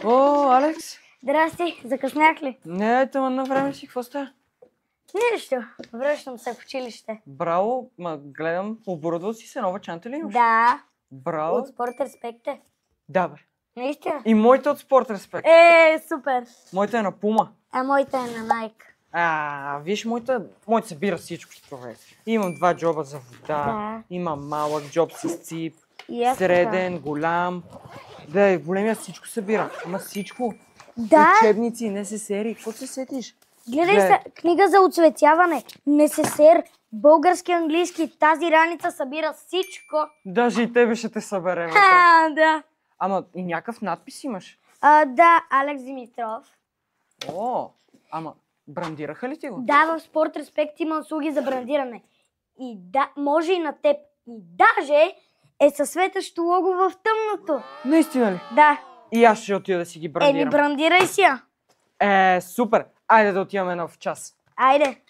О, Алекс! Здрасти, закъснях ли? Не, тъма на време си, какво става? Нищо, връщам се в училище. Браво, гледам, оборудвал си се, нова чанта ли имаш? Да, Браво. от Спорт Респект е. Да, бе. Наистина. И моите от Спорт Респект. Супер. Моите е на Пума. А моята е на Nike. Виж, моите събира всичко, човек. Имам 2 джоба за вода, Да. имам малък джоб с цип, И аз среден, голям. Да, големия всичко събира. Има всичко. Да. Учебници, НССР-и, какво се сетиш? Гледай се, книга за оцветяване, НССР, български, английски, тази раница събира всичко. Даже и тебе ще те събере. Да. Ама и някакъв надпис имаш. Да, Алекс Димитров. О, ама брандираха ли ти го? Да, в Спорт Респект има услуги за брандиране. И да, може и на теб. И даже е със светещо лого в тъмното. Наистина ли? Да. И аз ще отида да си ги брандирам. Брандирай си я. Супер! Айде да отиваме в час. Айде.